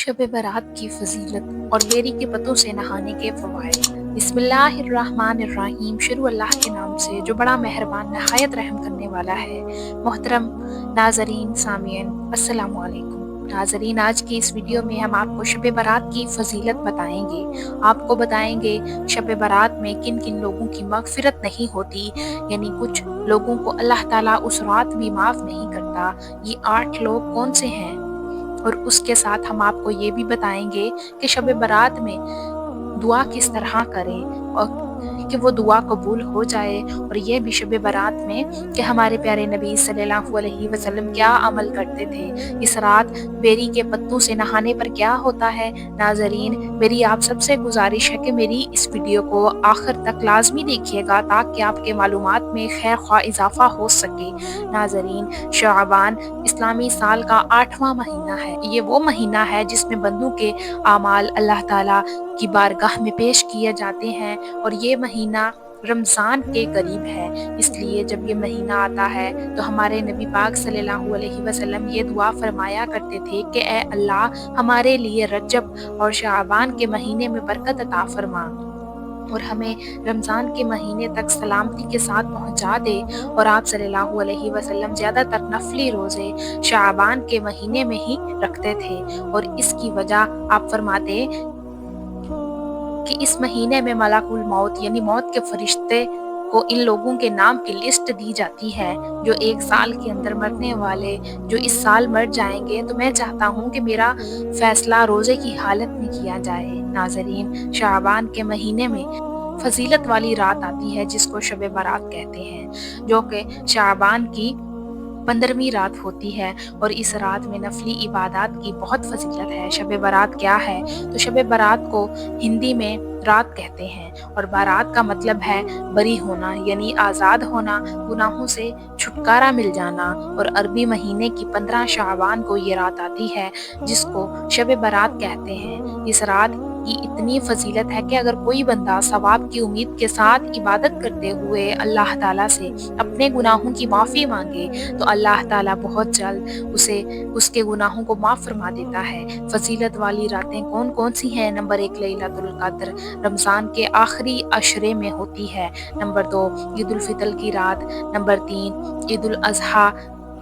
शब बारात की फजीलत और बेरी के पत्तों से नहाने के फ़वाइद। बिस्मिल्लाहिर्रहमानिर्रहीम। शुरू अल्लाह के नाम से जो बड़ा मेहरबान नहायत रहम करने वाला है। मोहतरम नाज़रीन सामीन, अस्सलामु अलैकुम। नाज़रीन, आज की इस वीडियो में हम आपको शब बारात की फजीलत बताएंगे। आपको बताएंगे शब बारात में किन किन लोगों की मग़फ़िरत नहीं होती, यानी कुछ लोगों को अल्लाह ताला उस रात भी माफ़ नहीं करता। ये 8 लोग कौन से हैं, और उसके साथ हम आपको ये भी बताएंगे कि शब बारात में दुआ किस तरह करें और कि वो दुआ कबूल हो जाए। और ये भी शब बारात में कि हमारे प्यारे नबी सल्लल्लाहु अलैहि वसल्लम क्या अमल करते थे। इस रात बेरी के पत्तों से नहाने पर क्या होता है। नाज़रीन, मेरी आप सबसे गुजारिश है कि मेरी इस वीडियो को आखिर तक लाजमी देखिएगा ताकि आपके मालूमात में खैर ख्वाह इजाफा हो सके। नाज़रीन, शाबान इस्लामी साल का 8वां महीना है। ये वो महीना है जिसमें बंदों के आमाल अल्लाह ताला की बारगाह में पेश किए जाते हैं, और ये महीना रमज़ान के करीब है। इसलिए जब ये महीना आता है तो हमारे नबी पाक सल्लल्लाहु अलैहि वसल्लम ये दुआ फरमाया करते थे कि ए अल्लाह, हमारे लिए रजब और शाबान के महीने में बरकत अता फरमा और हमें रमज़ान के महीने तक सलामती के साथ पहुंचा दे। और आप सल्लल्लाहु अलैहि वसल्लम ज़्यादातर नफली रोज़े शाबान के महीने में ही रखते थे, और इसकी वजह आप फरमाते कि इस महीने में मलाकुल मौत यानी मौत के फरिश्ते को इन लोगों के नाम की लिस्ट दी जाती है जो एक साल के अंदर मरने वाले, जो इस साल मर जाएंगे। तो मैं चाहता हूँ कि मेरा फैसला रोज़े की हालत में किया जाए। नाज़रीन, शाबान के महीने में फजीलत वाली रात आती है जिसको शब बारात कहते हैं, जो कि शाबान की 15वीं रात होती है, और इस रात में नफली इबादत की बहुत फजीलत है। शब बारात क्या है? तो शब बारात को हिंदी में रात कहते हैं, और बारात का मतलब है बरी होना, यानी आज़ाद होना, गुनाहों से छुटकारा मिल जाना। और अरबी महीने की 15 शाबान को ये रात आती है जिसको शब बारात कहते हैं। इस रात की इतनी फजीलत है कि अगर कोई बंदा सवाब की उम्मीद के साथ इबादत करते हुए अल्लाह ताला से अपने गुनाहों की माफ़ी मांगे तो अल्लाह ताला बहुत जल्द उसे उसके गुनाहों को माफ़ फरमा देता है। फजीलत वाली रातें कौन कौन सी हैं? नंबर 1 लैलतुल क़द्र, रमज़ान के आखिरी अशरे में होती है। नंबर 2 ईद उल फितर की रात। नंबर 3 ईद उल अज़हा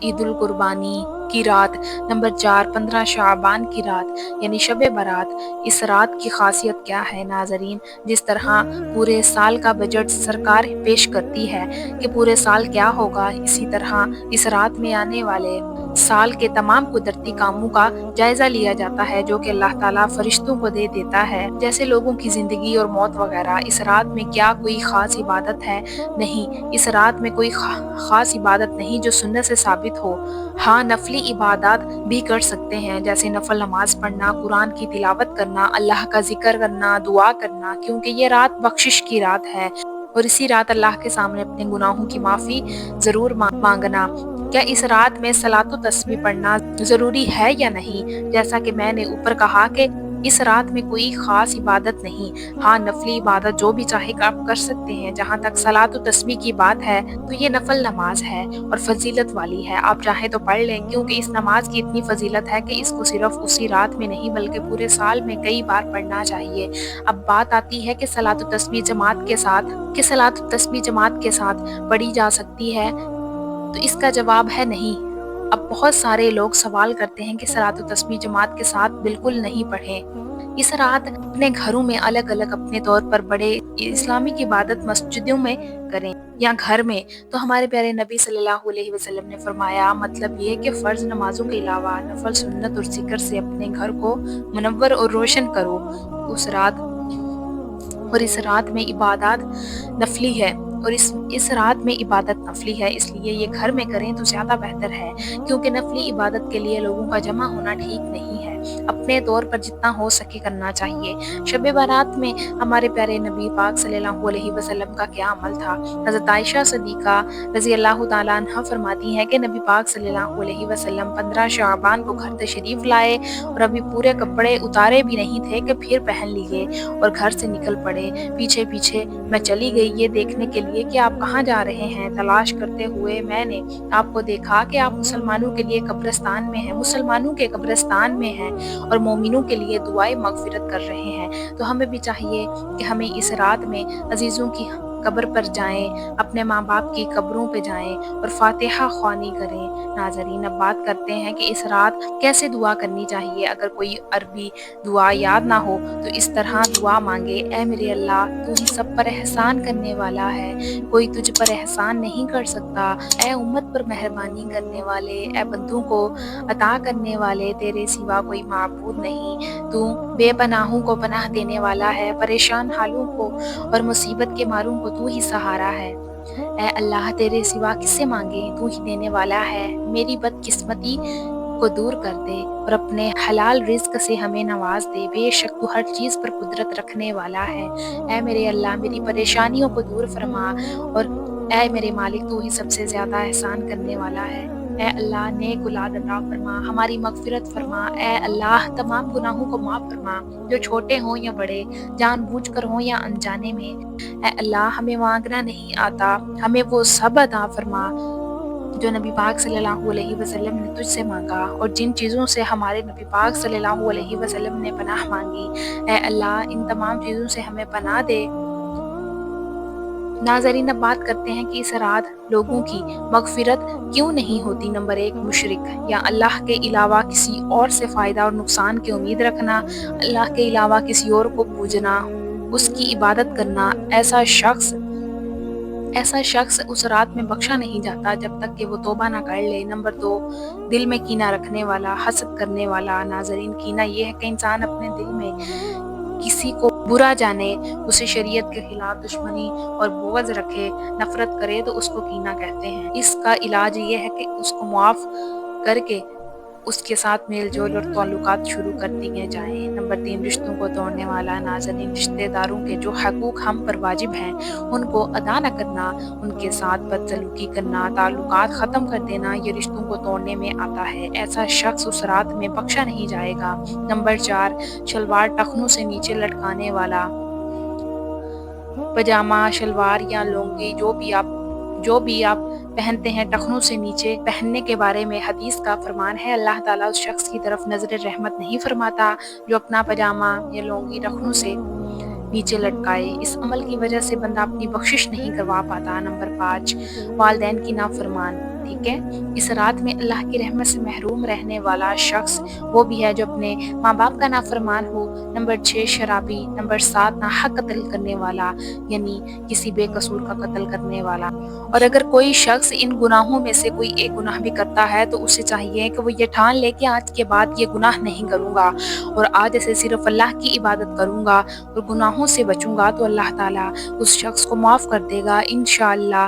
ईद उल कुर्बानी की रात। नंबर 4 15 शाबान की रात यानी शब बारात। इस रात की खासियत क्या है नाज़रीन? जिस तरह पूरे साल का बजट सरकार पेश करती है कि पूरे साल क्या होगा, इसी तरह इस रात में आने वाले साल के तमाम कुदरती कामों का जायजा लिया जाता है जो कि अल्लाह ताला फरिश्तों को दे देता है, जैसे लोगों की ज़िंदगी और मौत वगैरह। इस रात में क्या कोई ख़ास इबादत है? नहीं, इस रात में कोई ख़ास इबादत नहीं जो सुन्नत से साबित हो। हाँ, नफली इबादत भी कर सकते हैं, जैसे नफल नमाज पढ़ना, कुरान की तिलावत करना, अल्लाह का जिक्र करना, दुआ करना, क्योंकि ये रात बख्शिश की रात है। और इसी रात अल्लाह के सामने अपने गुनाहों की माफ़ी ज़रूर मांगना। क्या इस रात में सलात व तस्बीह पढ़ना ज़रूरी है या नहीं? जैसा कि मैंने ऊपर कहा कि इस रात में कोई ख़ास इबादत नहीं। हाँ, नफली इबादत जो भी चाहे आप कर सकते हैं। जहाँ तक सलात व तस्बीह की बात है तो ये नफल नमाज है और फजीलत वाली है। आप चाहे तो पढ़ लें, क्योंकि इस नमाज की इतनी फजीलत है कि इसको सिर्फ उसी रात में नहीं बल्कि पूरे साल में कई बार पढ़ना चाहिए। अब बात आती है कि सलात व तस्बीह जमात के साथ पढ़ी जा सकती है, तो इसका जवाब है नहीं। अब बहुत सारे लोग सवाल करते हैं कि सलात व तस्बीह जमात के साथ बिल्कुल नहीं पढ़ें। इस रात अपने घरों में अलग अलग अपने तौर पर बड़े इस्लामिक इबादत मस्जिदों में करें या घर में। तो हमारे प्यारे नबी सल्लल्लाहु अलैहि वसल्लम ने फरमाया, मतलब ये कि फ़र्ज नमाजों के अलावा नफल सुन्नत और जिक्र से अपने घर को मुनव्वर और रोशन करो उस रात। और इस रात में इबादत नफली है, और इस रात में इबादत नफली है, इसलिए ये घर में करें तो ज़्यादा बेहतर है, क्योंकि नफली इबादत के लिए लोगों का जमा होना ठीक नहीं है। अपने तौर पर जितना हो सके करना चाहिए। शब बारात में हमारे प्यारे नबी पाक सल्लल्लाहु अलैहि वसल्लम का क्या अमल था? हज़रत आयशा सिद्दीक़ा रज़ी अल्लाह तआला अन्हा फरमाती हैं कि नबी पाक सल्लल्लाहु अलैहि वसल्लम 15 शाबान को घर तशरीफ़ लाए और अभी पूरे कपड़े उतारे भी नहीं थे कि फिर पहन लिए और घर से निकल पड़े। पीछे पीछे मैं चली गई ये देखने के लिए कि आप कहाँ जा रहे हैं। तलाश करते हुए मैंने आपको देखा कि आप मुसलमानों के लिए कब्रिस्तान में हैं, मुसलमानों के कब्रिस्तान में हैं। ہیں اور مومنوں کے لیے دعائیں مغفرت کر رہے ہیں۔ تو ہمیں بھی چاہیے کہ ہمیں اس رات میں عزیزوں کی قبر پر جائیں، اپنے ماں باپ کی قبروں پہ جائیں اور فاتحہ خوانی کریں۔ ناظرین، اب بات کرتے ہیں کہ اس رات کیسے دعا کرنی چاہیے۔ اگر کوئی عربی دعا یاد نہ ہو تو اس طرح دعا مانگے: اے میرے اللہ، تو ہی سب پر احسان کرنے والا ہے، کوئی تجھ پر احسان نہیں کر سکتا۔ اے امت پر مہربانی کرنے والے، اے بندوں کو عطا کرنے والے، تیرے سوا کوئی معبود نہیں۔ تو بے پناہوں کو پناہ دینے والا ہے، پریشان حالوں کو اور مصیبت کے ماروں کو تو ہی سہارا ہے۔ اے اللہ، تیرے سوا کس سے مانگے، تو ہی دینے والا ہے۔ میری بدقسمتی کو دور کر دے اور اپنے حلال رزق سے ہمیں نواز دے، بے شک تو ہر چیز پر قدرت رکھنے والا ہے۔ اے میرے اللہ، میری پریشانیوں کو دور فرما اور اے میرے مالک، تو ہی سب سے زیادہ احسان کرنے والا ہے۔ اے اللہ، نیک اولاد عطا فرما، ہماری مغفرت فرما۔ اے اللہ، تمام گناہوں کو معاف فرما، جو چھوٹے ہوں یا بڑے، جان بوجھ کر ہوں یا انجانے میں۔ اے اللہ، ہمیں مانگنا نہیں آتا، ہمیں وہ سب عطا فرما جو نبی پاک صلی اللہ علیہ وسلم نے تجھ سے مانگا اور جن چیزوں سے ہمارے نبی پاک صلی اللہ علیہ وسلم نے پناہ مانگی۔ اے اللہ، ان تمام چیزوں سے ہمیں پناہ دے۔ ناظرین، اب بات کرتے ہیں کہ اس رات لوگوں کی مغفرت کیوں نہیں ہوتی۔ نمبر 1، مشرک یا اللہ کے علاوہ کسی اور سے فائدہ اور نقصان کی امید رکھنا، اللہ کے علاوہ کسی اور کو پوجنا، اس کی عبادت کرنا۔ ایسا شخص اس رات میں بخشا نہیں جاتا جب تک کہ وہ توبہ نہ کر لے۔ نمبر 2، دل میں کینہ رکھنے والا، حسد کرنے والا۔ ناظرین، کینہ یہ ہے کہ انسان اپنے دل میں کسی کو برا جانے، اسے شریعت کے خلاف دشمنی اور بغض رکھے، نفرت کرے تو اس کو کینہ کہتے ہیں۔ اس کا علاج یہ ہے کہ اس کو معاف کر کے اس کے ساتھ میل جول اور تعلقات شروع کر دیے جائیں۔ نمبر 3، رشتوں کو توڑنے والا۔ ناظرین، رشتہ داروں کے جو حقوق ہم پر واجب ہیں ان کو ادا نہ کرنا، ان کے ساتھ بدسلوکی کرنا، تعلقات ختم کر دینا، یہ رشتوں کو توڑنے میں آتا ہے۔ ایسا شخص اس رات میں بخشا نہیں جائے گا۔ نمبر 4، شلوار ٹخنوں سے نیچے لٹکانے والا۔ پجامہ، شلوار یا لونگی جو بھی آپ پہنتے ہیں، ٹخنوں سے نیچے پہننے کے بارے میں حدیث کا فرمان ہے، اللہ تعالیٰ اس شخص کی طرف نظر رحمت نہیں فرماتا جو اپنا پجامہ یا لونگی ٹخنوں سے نیچے لٹکائے۔ اس عمل کی وجہ سے بندہ اپنی بخشش نہیں کروا پاتا۔ نمبر 5، والدین کی نافرمان۔ ٹھیک ہے، اس رات میں اللہ کی رحمت سے محروم رہنے والا شخص وہ بھی ہے جو اپنے ماں باپ کا نافرمان ہو۔ نمبر 6، شرابی۔ نمبر 7، ناحق قتل کرنے والا، یعنی کسی بے قصور کا قتل کرنے والا۔ اور اگر کوئی شخص ان گناہوں میں سے کوئی ایک گناہ بھی کرتا ہے تو اسے چاہیے کہ وہ یہ ٹھان لے کہ آج کے بعد یہ گناہ نہیں کروں گا اور آج سے صرف اللہ کی عبادت کروں گا اور گناہوں سے بچوں گا، تو اللہ تعالیٰ اس شخص کو معاف کر دے گا انشاءاللہ۔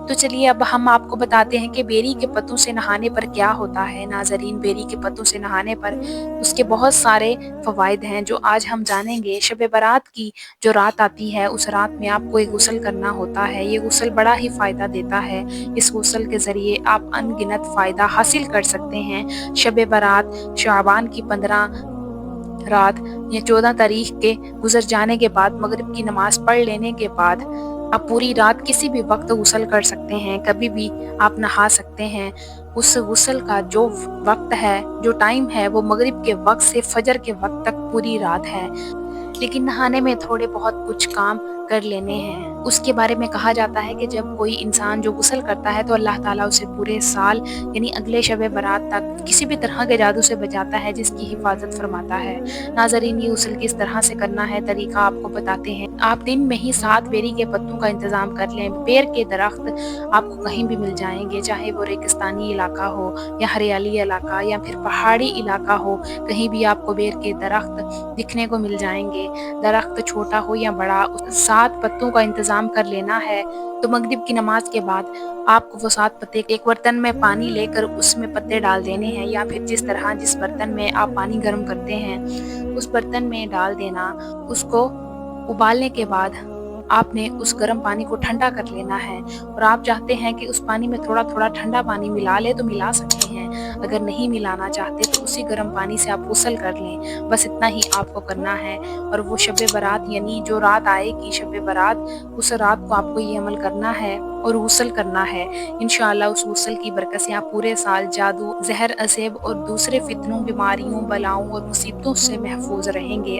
تو چلیے اب ہم آپ کو بتاتے ہیں کہ بیری کے پتوں سے نہانے پر کیا ہوتا ہے۔ ناظرین، بیری کے پتوں سے نہانے پر اس کے بہت سارے فوائد ہیں جو آج ہم جانیں گے۔ شب برات کی جو رات آتی ہے اس رات میں آپ کو ایک غسل کرنا ہوتا ہے۔ یہ غسل بڑا ہی فائدہ دیتا ہے۔ اس غسل کے ذریعے آپ ان گنت فائدہ حاصل کر سکتے ہیں۔ شب برات شعبان کی 15 رات یا 14 تاریخ کے گزر جانے کے بعد، مغرب کی نماز پڑھ لینے کے بعد آپ پوری رات کسی بھی وقت غسل کر سکتے ہیں، کبھی بھی آپ نہا سکتے ہیں۔ اس غسل کا جو وقت ہے، جو ٹائم ہے، وہ مغرب کے وقت سے فجر کے وقت تک پوری رات ہے، لیکن نہانے میں تھوڑے بہت کچھ کام کر لینے ہیں۔ اس کے بارے میں کہا جاتا ہے کہ جب کوئی انسان جو غسل کرتا ہے تو اللہ تعالیٰ اسے پورے سال یعنی اگلے شب برات تک کسی بھی طرح کے جادو سے بچاتا ہے، جس کی حفاظت فرماتا ہے۔ ناظرین، یہ غسل کس طرح سے کرنا ہے، طریقہ آپ کو بتاتے ہیں۔ آپ دن میں ہی 7 بیری کے پتوں کا انتظام کر لیں۔ بیر کے درخت آپ کو کہیں بھی مل جائیں گے، چاہے وہ ریگستانی علاقہ ہو یا ہریالی علاقہ یا پھر پہاڑی علاقہ ہو، کہیں بھی آپ کو بیر کے درخت دکھنے کو مل جائیں گے۔ درخت چھوٹا ہو یا بڑا، 7 پتوں کا انتظام کر لینا ہے۔ تو مغرب کی نماز کے بعد آپ کو وہ 7 پتے ایک برتن میں پانی لے کر اس میں پتے ڈال دینے ہیں، یا پھر جس برتن میں آپ پانی گرم کرتے ہیں اس برتن میں ڈال دینا۔ اس کو ابالنے کے بعد آپ نے اس گرم پانی کو ٹھنڈا کر لینا ہے، اور آپ چاہتے ہیں کہ اس پانی میں تھوڑا تھوڑا ٹھنڈا پانی ملا لے تو ملا سکتے ہیں۔ ہیں۔ اگر نہیں ملانا چاہتے تو اسی گرم پانی سے آپ غسل کر لیں، بس اتنا ہی آپ کو کرنا ہے۔ اور وہ شب برات یعنی جو رات آئے گی شب برات، اس رات کو آپ کو یہ عمل کرنا ہے اور غسل کرنا ہے۔ انشاءاللہ اس غسل کی برکت سے آپ پورے سال جادو، زہر، عذاب اور دوسرے فتنوں، بیماریوں، بلاؤں اور مصیبتوں سے محفوظ رہیں گے۔